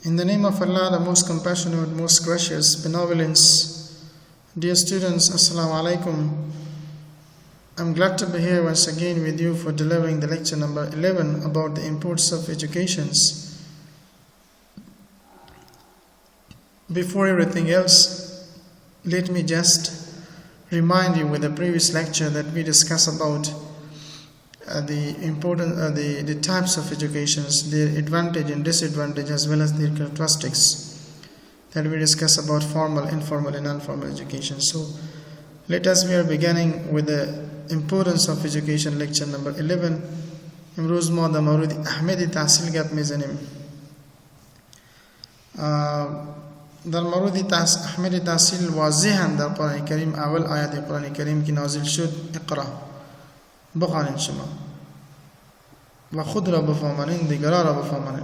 In the name of Allah, the most compassionate, most gracious, benevolence. Dear students, Assalamu alaikum. I'm glad to be here once again with you for delivering the lecture number 11 about the importance of education. Before everything else, let me just remind you with the previous lecture that we discussed about the types of educations, their advantage and disadvantage, as well as their characteristics, that we discuss about formal, informal and non-formal education. So let us, we are beginning with the importance of education, lecture number 11. امروز ما در مورد اهمیت تحصیل گپ میزنیم. در مورد اهمیت تحصیل واضحاً در قرآن کریم اول آیات قرآن کریم که نازل شد اقرا، بخوانید شما و خود را بفهمانید، دیگران را بفهمانید،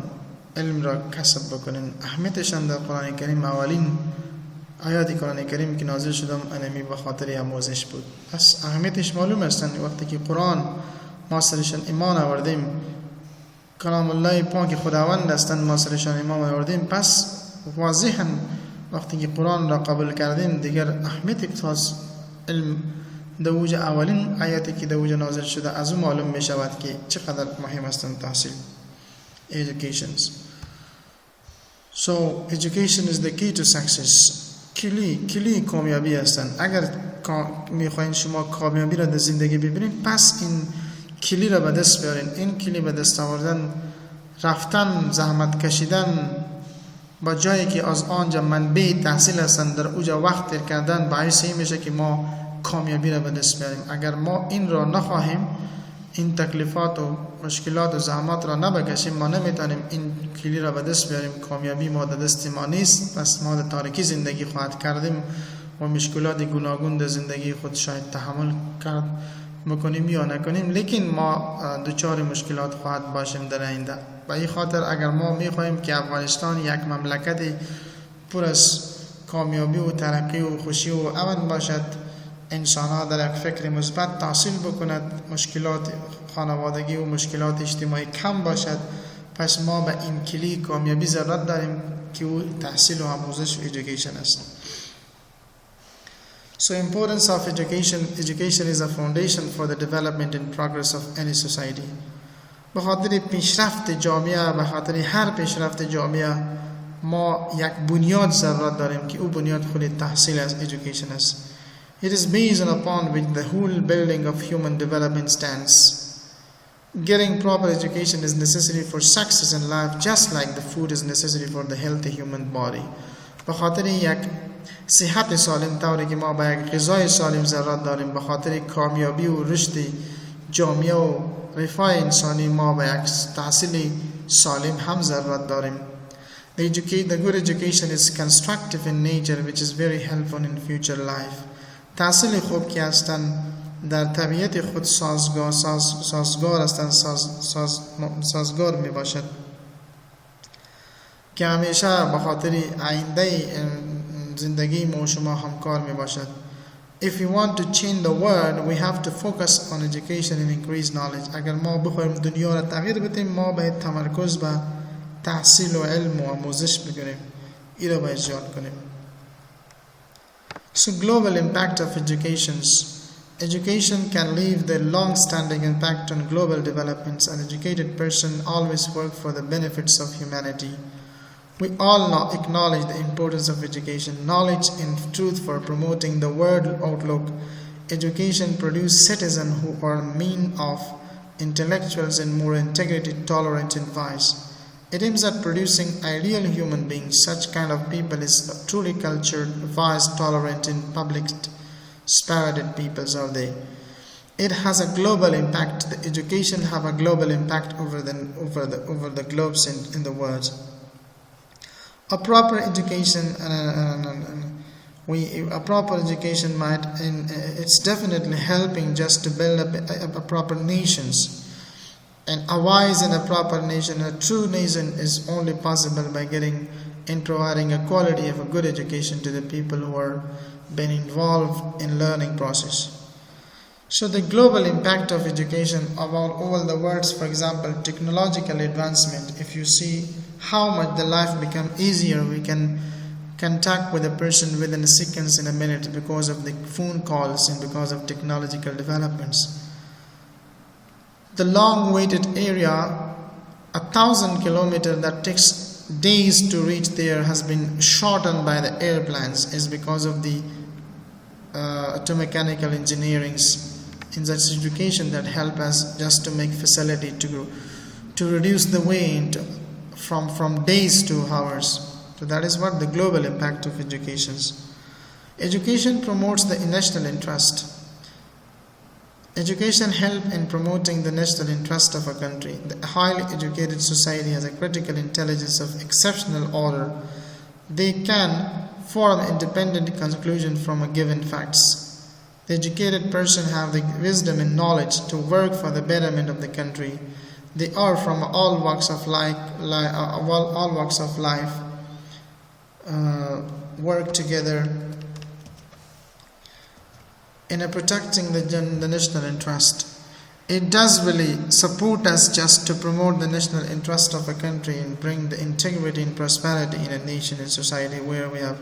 علم را کسب بکنید. اهمیتشان در قرآن کریم اولین آیات قرآن کریم که نازل شدم انمی به خاطر آموزش بود. پس اهمیتش معلوم است. وقتی که قرآن ما سرشان ایمان آوردیم، کلام الله پاک خداوند هستند، ما سرشان ایمان آوردیم، پس واضحاً وقتی که قرآن را قبول کردیم دیگر اهمیت خاص علم دوج اولین آیاتی که دوج نازل شده از اون معلوم می شود که چقدر مهم هستند تحصیل. Educations. So education is the key to success. کلی کامیابی هستند. اگر میخواین شما کامیابی را در زندگی ببینید، پس این کلی را به دست بیارین. این کلی به دست آوردن، رفتن، زحمت کشیدن با جایی که از آنجا منبع تحصیل هستند در اوجا وقت تیر کردن باعث این میشه که ما کامیابی را به دست بیاریم. اگر ما این را نخواهیم، این تکلیفات و مشکلات و زحمات را نبکشیم، ما نمیتونیم این کلی را به دست بیاریم. کامیابی ما در دست ما نیست، پس ما در تاریکی زندگی خواهد کردیم و مشکلات گوناگون در زندگی خود شاید تحمل کرد بکنیم یا نکنیم، لیکن ما دچار مشکلات خواهد باشیم در آینده. و این خاطر اگر ما میخواهیم که افغانستان یک مملکت پر از کامیابی و ترقی و خوشی و امن باشد، انسان‌ها در یک فکر مثبت تحصیل بکند، مشکلات خانوادگی و مشکلات اجتماعی کم باشد، پس ما به این کلی کامیابی ضرورت داریم که او تحصیل و آموزش و education است. So importance of education is a foundation for the development and progress of any society. به خاطر پیشرفت جامعه، به خاطر هر پیشرفت جامعه ما یک بنیاد ضرورت داریم که او بنیاد خود تحصیل است، education است. It is based upon which the whole building of human development stands. Getting proper education is necessary for success in life, just like the food is necessary for the healthy human body. به خاطر یک صحت سالم طوری که ما به یک غذای سالم ضرورت داریم، به خاطر کامیابی و رشد جامعه و رفاه انسانی ما به یک تحصیل سالم هم ضرورت داریم. The good education is constructive in nature, which is very helpful in future life. تحصیل خوب که هستند در طبیعت خود سازگار هستند، سازگار می باشد که همیشه به خاطر آینده زندگی ما و شما همکار می باشد. If we want to change the world, we have to focus on education and increase knowledge. اگر ما بخوایم دنیا را تغییر بدیم، ما باید تمرکز به تحصیل و علم و آموزش بکنیم، این را باید ایجاد کنیم. So global impact of education can leave the long-standing impact on global developments. An educated person always works for the benefits of humanity. We all acknowledge the importance of education, knowledge and truth for promoting the world outlook. Education produces citizens who are mean of intellectuals and more integrated, tolerant and wise. It aims at producing ideal human beings. Such kind of people is truly cultured, wise, tolerant, and public-spirited peoples are they. It has a global impact. The education have a global impact over the globes in the world. A proper education, it's definitely helping just to build up a proper nations. And a wise and a proper nation, a true nation, is only possible by getting and providing a quality of a good education to the people who are been involved in learning process. So the global impact of education about all the worlds, for example, technological advancement. If you see how much the life become easier. We can contact with a person within seconds, in a minute, because of the phone calls and because of technological developments. The long waited area, 1,000 kilometers that takes days to reach there, has been shortened by the airplanes, is because of the automechanical engineerings in such education that help us just to make facility to reduce the wait from days to hours. So that is what the global impact of education. Education promotes the national interest. Education helps in promoting the national interest of a country. The highly educated society has a critical intelligence of exceptional order. They can form independent conclusion from a given facts. The educated person have the wisdom and knowledge to work for the betterment of the country. They are from all walks of life, work together in protecting the national interest. It does really support us just to promote the national interest of a country and bring the integrity and prosperity in a nation and society where we have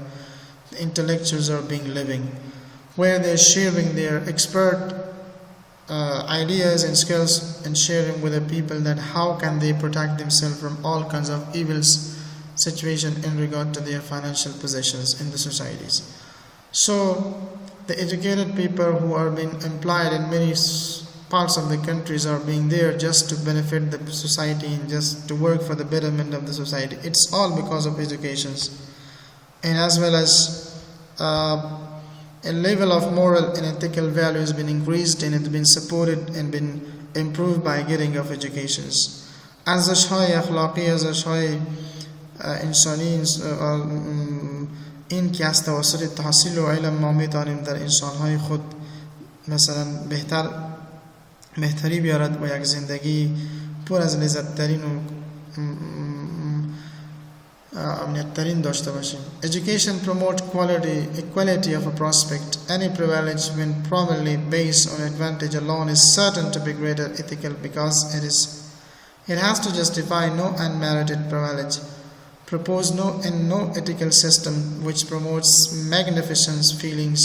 the intellectuals are being living, where they're sharing their expert ideas and skills and sharing with the people that how can they protect themselves from all kinds of evils situation in regard to their financial possessions in the societies. So the educated people who are being employed in many parts of the countries are being there just to benefit the society and just to work for the betterment of the society. It's all because of education, and as well as a level of moral and ethical value has been increased and it's been supported and been improved by getting of educations. ارزش‌های اخلاقی، ارزش‌های انسانی این که از توسط تحصیل و علم ما می‌توانیم در انسان‌های خود مثلا بهتری بیارد و یک زندگی پر از لذت‌ترین و امنیت‌ترین داشته باشیم. Education promotes equality of a prospect. Any privilege when properly based on advantage alone is certain to be greater ethical because it has to justify no unmerited privilege. Propose no ethical system which promotes magnificent feelings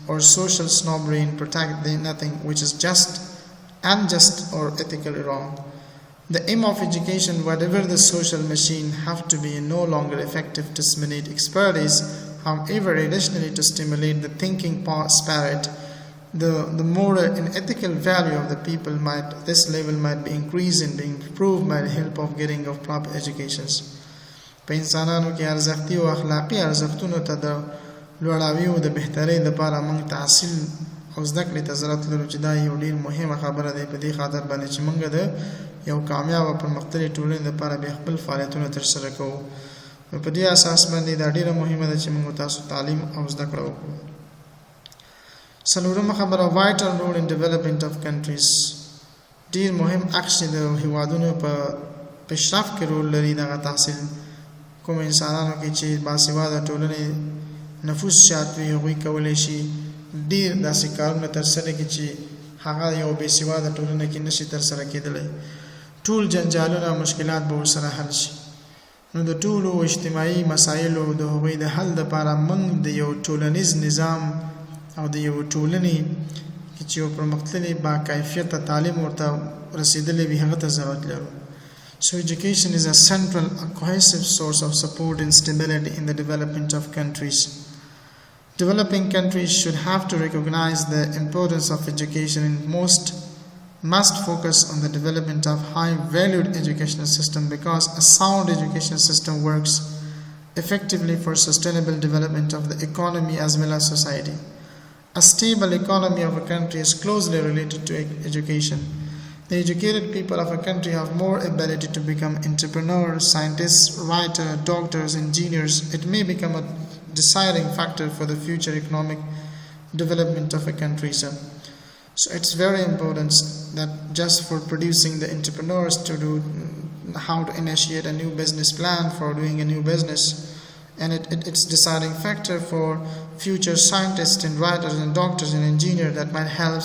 or social snobbery and protect nothing which is unjust or ethically wrong. The aim of education, whatever the social machine, have to be no longer effective to stimulate expertise, however additionally to stimulate the thinking spirit, the moral and ethical value of the people this level might be increased and be improved by the help of getting of proper educations. په انسانانو کې ارزښتي او اخلاقي ارزښتونو ته د لوړاوي او د بهترۍ لپاره موږ تحصیل او زده کړې ته ضرورت لرو چې دا یو ډېر مهمه خبره ده په دې خاطر باندې چې موږ د یو کامیاب او پرمختللې ټولنې لپاره به خپل فعالیتونه ترسره کوو. په دې اساس باندې دا ډېره مهمه ده چې موږ تاسو تعلیم او زده کړه وکړو. څلورمه خبره vital role in development of countries. ډېر مهم عکس د هیوادونو په پیشرفت کې رول لري دغه تحصیل. کوم انسانانو کې چې باسواده ټولنې نفوس زیات وي هغوی کولی شي ډېر داسې کارونه ترسره کړي چې هغه یو بېسواده ټولنه کې نشي ترسره کېدلی. ټول جنجالونه او مشکلات به ورسره حل شي. نو د ټولو اجتماعي مسایلو د هغوی د حل دپاره موږ د یو ټولنیز نظام او د یو ټولنې چې یو پرمختللي باکیفیته تعلیم ورته رسېدلی وي هغه ته ضرورت لرو. So education is a central, a cohesive source of support and stability in the development of countries. Developing countries should have to recognize the importance of education and must focus on the development of high-valued educational system because a sound educational system works effectively for sustainable development of the economy as well as society. A stable economy of a country is closely related to education. The educated people of a country have more ability to become entrepreneurs, scientists, writers, doctors, engineers. It may become a deciding factor for the future economic development of a country. So it's very important that just for producing the entrepreneurs to do how to initiate a new business plan for doing a new business, and it's deciding factor for future scientists and writers and doctors and engineers that might help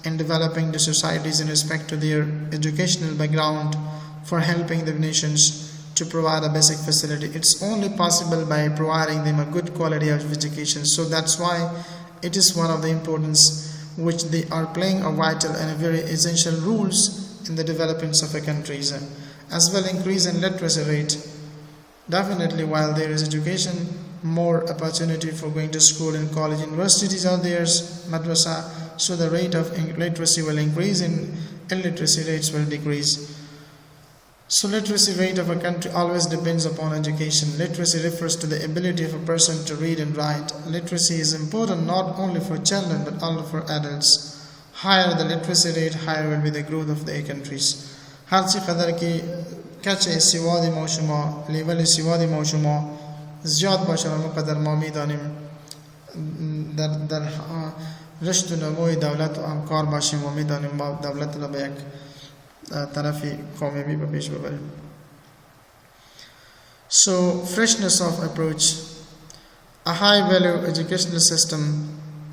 in developing the societies in respect to their educational background for helping the nations to provide a basic facility. It's only possible by providing them a good quality of education. So that's why it is one of the importance which they are playing a vital and a very essential roles in the developments of a countries. As well, increase in literacy rate. Definitely, while there is education, more opportunity for going to school and college, universities are there, madrasa, so the rate of literacy will increase and illiteracy rates will decrease. So literacy rate of a country always depends upon education. Literacy refers to the ability of a person to read and write. Literacy is important not only for children but also for adults. Higher the literacy rate, higher will be the growth of the countries. هرچی قدر که کچه سواد ما شما لیول سواد ما شما زیاد باشه و قدر ما میدانیم در رشد و نموی دولت و همکار باشیم و میدانیم ما دولت را به یک طرفی کامیابی به پیش ببریم. So freshness of approach. A high value educational system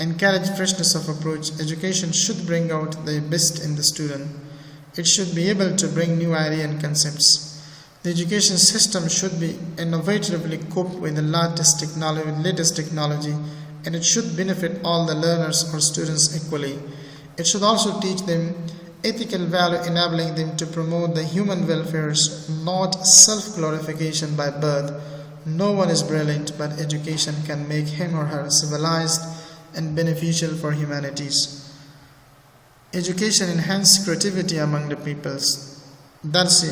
encourage freshness of approach. Education should bring out the best in the student. It should be able to bring new ideas and concepts. The education system should be innovatively cope with the latest technology, and it should benefit all the learners or students equally. It should also teach them ethical value, enabling them to promote the human welfare, not self-glorification by birth. No one is brilliant, but education can make him or her civilized and beneficial for humanities. Education enhances creativity among the peoples. درس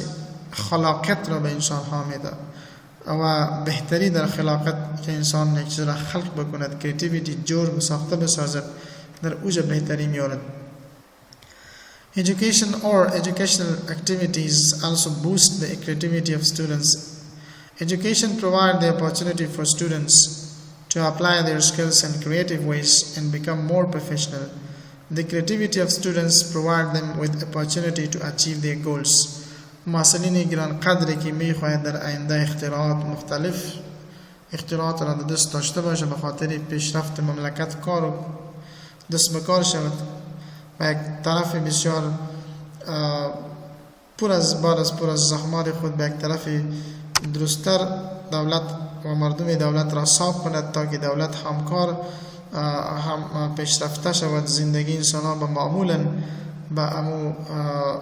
خلاقت را به انسان ها میده و بهتری در خلاقت که انسان یک چیز را خلق بکند، کریتیویتی جور ساخته بسازد، در اوج بهتری میارد. Education or educational activities also boost the creativity of students. Education provides the opportunity for students to apply their skills in creative ways and become more professional. The creativity of students provide them with opportunity to achieve their goals. معلمین گران قدری که میخواهد در آینده اختراعات را دست داشته باشه به خاطر پیشرفت مملکت کار و دست به کار شود و یک طرف بسیار پر از زحمات خود به یک طرف درستر دولت و مردم دولت را صاف کند تا که دولت همکار هم پیشرفته شود، زندگی انسان ها به معمولا با امو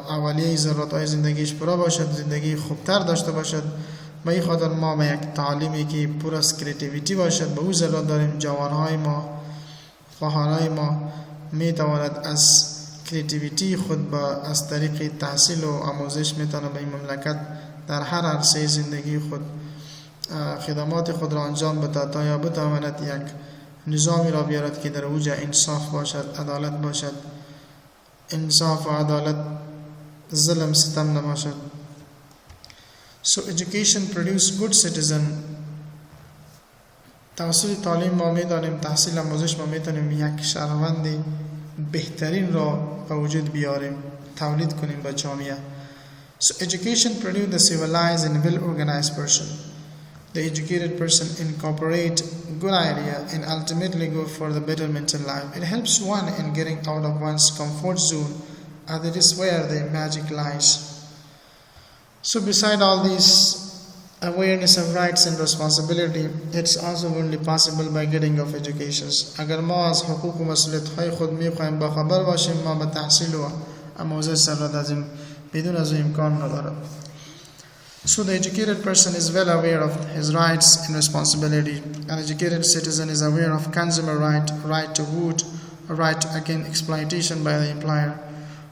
اولیه ضرورت های زندگیش پورا باشد، زندگی خوبتر داشته باشد. به این خاطر ما به یک تعلیمی که پر از کریتیویتی باشد به او ضرورت داریم. جوانهای ما، خواهرای ما می تواند از کریتیویتی خود از طریق تحصیل و آموزش می تواند به این مملکت در هر عرصه زندگی خود خدمات خود را انجام بده تا یا بتواند یک نظامی را بیارد که در اوج انصاف باشد، عدالت باشد. انصاف و عدالت، ظلم ستم نباشد. So education produce good citizen. توسط تعلیم ما میدانیم، تحصیل آموزش ما میتونیم یک شهروند بهترین را به وجود بیاریم، تولید کنیم به جامعه. So education produce the civilized and well-organized person. The educated person incorporate good idea and ultimately go for the betterment in life. It helps one in getting out of one's comfort zone, and it is where the magic lies. So beside all these awareness of rights and responsibility, it's also only possible by getting of educations. اگر ما از حقوق و مسئولیت‌های خود می‌خوایم باخبر باشیم، ما به تحصیل و آموزش سر دادیم، بدون از امکان ندارد. So the educated person is well aware of his rights and responsibility. An educated citizen is aware of consumer right to vote, right to against exploitation by the employer.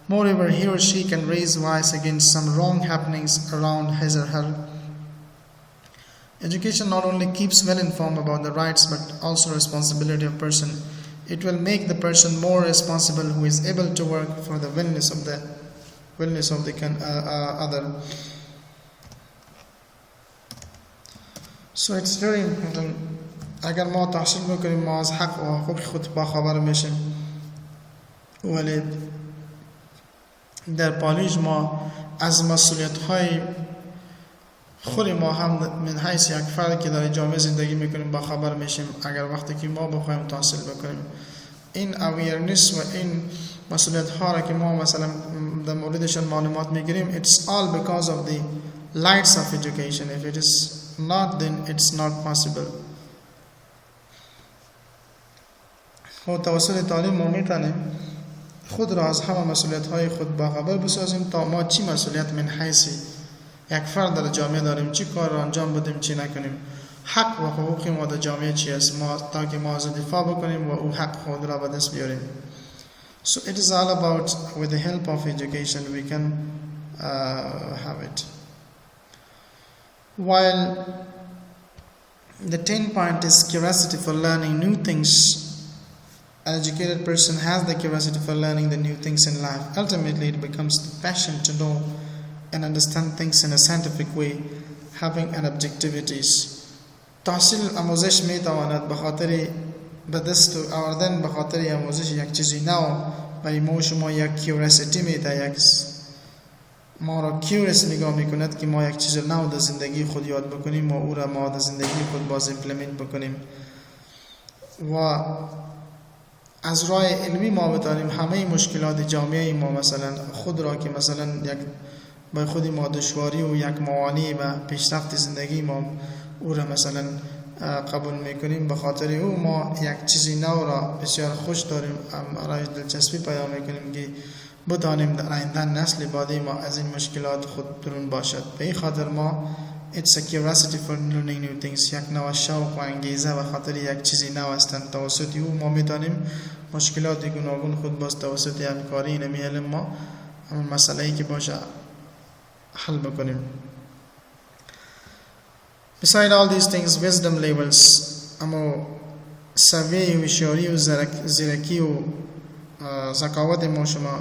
Moreover, he or she can raise voice against some wrong happenings around his or her. Education not only keeps well informed about the rights but also responsibility of person. It will make the person more responsible who is able to work for the wellness of the other. So it's very important. اگر ما تحصیل میکنیم ما از حق و حقوق خود با خبر میشیم، ولی در پالیج ما از مسئولیت های خود ما هم من حیث یک فرد که در جامعه زندگی میکنیم با خبر میشیم. اگر وقتی که ما بخوایم تحصیل بکنیم این اویرنس و این مسئولیت ها را که ما مثلا در موردشان معلومات میگیریم، it's all because of the lights of education. If it is not, then it's not possible. خود توسط تعلیم ما میتونیم خود را از همه مسئولیت های خود باخبر بسازیم تا ما چی مسئولیت من حیث یک فرد در جامعه داریم، چی کار را انجام بدیم، چی نکنیم، حق و حقوق ما در جامعه چی است، تا که ما از دفاع بکنیم و او حق خود را به دست بیاریم. So it is all about, with the help of education we can have it. While the 10 point is curiosity for learning new things, an educated person has the curiosity for learning the new things in life. Ultimately, it becomes the passion to know and understand things in a scientific way, having an objectivities. تحصیل آموزش می تواند به خاطر به دست آوردن به خاطر آموزش یک چیزی نو برای ما شما یک کیوریسیتی میده، یک ما را کیوریس نگاه میکند که ما یک چیز نو در زندگی خود یاد بکنیم و او را ما در زندگی خود باز ایمپلمنت بکنیم و از راه علمی ما بتانیم همه مشکلات جامعه ما، مثلا خود را که مثلا یک با خود ما دشواری و یک موانع و پیشرفت زندگی ما او را مثلا قبول میکنیم، به خاطر او ما یک چیزی نو را بسیار خوش داریم، برای دلچسپی پیدا میکنیم که بتانیم در آینده نسل بعدی ما از این مشکلات خود درون باشد. به این خاطر ما it's a curiosity for learning new things، یک نوع شوق و انگیزه و خاطر یک چیزی نو هستند. توسط او ما میتونیم مشکلات گوناگون خود باز توسط همکاری این علم ما همون مسئله‌ای که باشه حل بکنیم. Beside all these things, wisdom levels اما سویه و هوشیاری و زیرکی و ذکاوت ما شما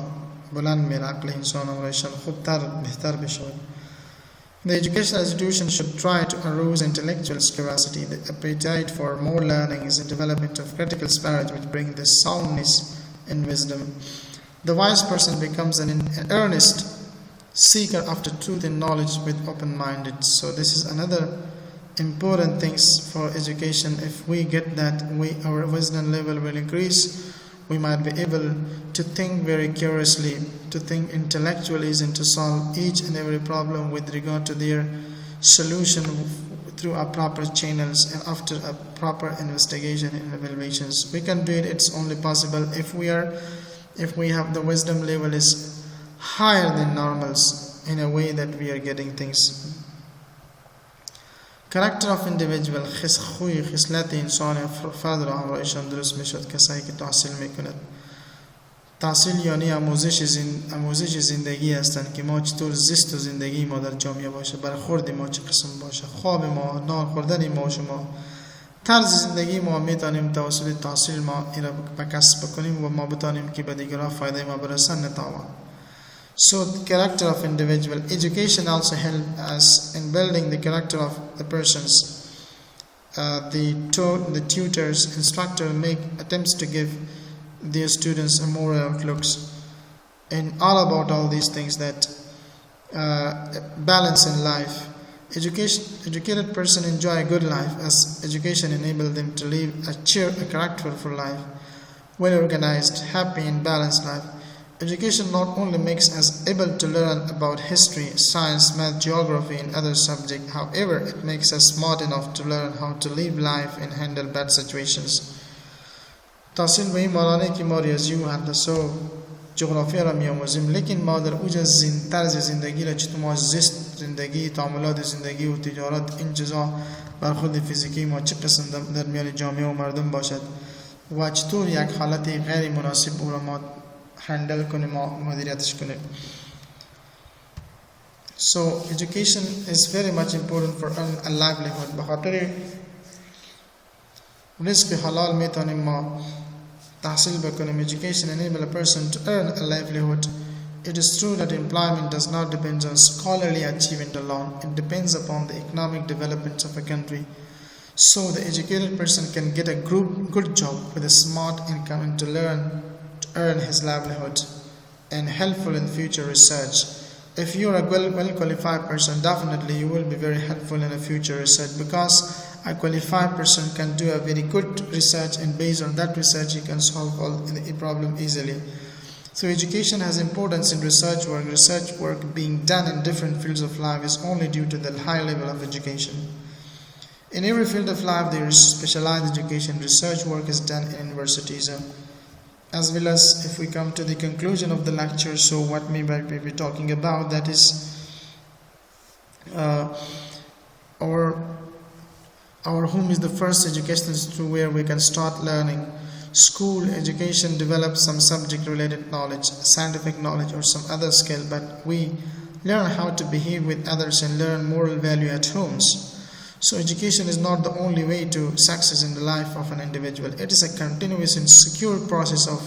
بلند میره، عقل انسان امرایشان خوبتر بهتر بشود. The educational institution should try to arouse intellectual curiosity. The appetite for more learning is a development of critical spirit which brings the soundness and wisdom. The wise person becomes an earnest seeker after truth and knowledge with open-minded. So this is another important things for education. If we get that, our wisdom level will increase. We might be able to think very curiously, to think intellectually, and to solve each and every problem with regard to their solution through our proper channels and after a proper investigation and evaluations. We can do it. It's only possible if we have the wisdom level is higher than normals in a way that we are getting things. Character of individual خوی خصلت انسان فرد را همراهشان درست میشد. کسایی که تحصیل میکند، تحصیل یعنی آموزش زندگی هستند که ما چطور زیست و زندگی ما در جامعه باشه، برخورد ما چه قسم باشه، خواب ما، نان خوردن ما شما، طرز زندگی ما میتونیم توسط تحصیل ما این را کسب بکنیم و ما بتانیم که به دیگران فایده ما برسن نتوان. So the character of individual education also helps us in building the character of the persons. The tutors, instructors make attempts to give their students a moral outlooks and all about all these things that balance in life. Educated person enjoy a good life as education enables them to live a characterful life, well organized, happy and balanced life. Education not only makes us able to learn about history, science, math, geography and other subjects, however, it makes us smart enough to learn how to live life and handle bad situations. تحصیل به این معنی که ما ریاضی و هندسه و جغرافیا را می‌آموزیم، لیکن ما در اوج طرز زندگی را چطور ما زیست زندگی، تعاملات زندگی و تجارت این چیزا برخورد فیزیکی ما چه قسم در میان جامعه و مردم باشد و چطور یک حالت غیر مناسب او را ما handle کنیم و مدیریتش کنیم. So education is very much important for a livelihood. بخاطر رزق حلال میتونیم ما تحصیل بکنیم. Education enable a person to earn a livelihood. It is true that employment does not depend on scholarly achievement alone. It depends upon the economic development of a country. So the educated person can get a good job with a smart income and to earn his livelihood and helpful in future research. If you are a well qualified person, definitely you will be very helpful in a future research because a qualified person can do a very good research and based on that research he can solve all the problem easily. So education has importance in research work. Research work being done in different fields of life is only due to the high level of education. In every field of life there is specialized education. Research work is done in universities. As well as if we come to the conclusion of the lecture, so what we might be talking about, that is our home is the first educational institution where we can start learning. School education develops some subject related knowledge, scientific knowledge or some other skill, but we learn how to behave with others and learn moral value at homes. So education is not the only way to success in the life of an individual. It is a continuous and secure process of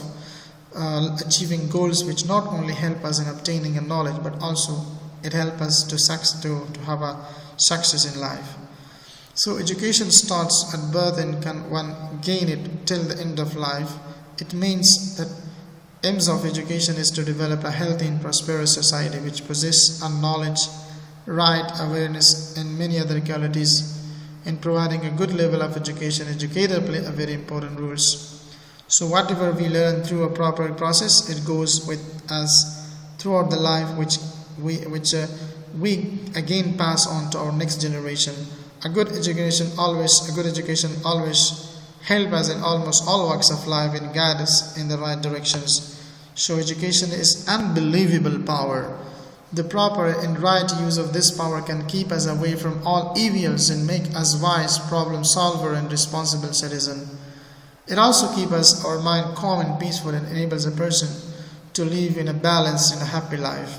achieving goals which not only help us in obtaining a knowledge, but also it helps us to have a success in life. So education starts at birth and can one gain it till the end of life. It means that aims of education is to develop a healthy and prosperous society which possesses knowledge, right, awareness and many other qualities. In providing a good level of education, educators play a very important role. So whatever we learn through a proper process, it goes with us throughout the life which we again pass on to our next generation. A good education always help us in almost all walks of life and guide us in the right directions. So education is unbelievable power. The proper and right use of this power can keep us away from all evils and make us wise, problem solver and responsible citizen. It also keeps our mind calm and peaceful and enables a person to live in a balanced and a happy life.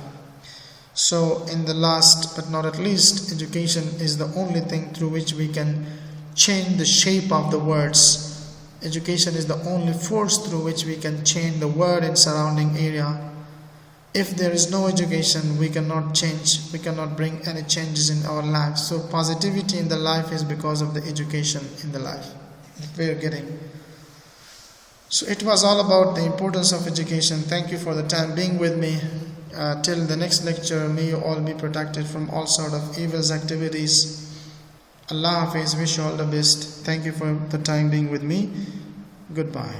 So in the last but not at least, education is the only thing through which we can change the shape of the words. Education is the only force through which we can change the world and surrounding area. If there is no education, we cannot bring any changes in our lives. So positivity in the life is because of the education in the life that we are getting. So it was all about the importance of education. Thank you for the time being with me. Till the next lecture, may you all be protected from all sort of evil activities. Allah Hafiz, wish you all the best. Thank you for the time being with me. Goodbye.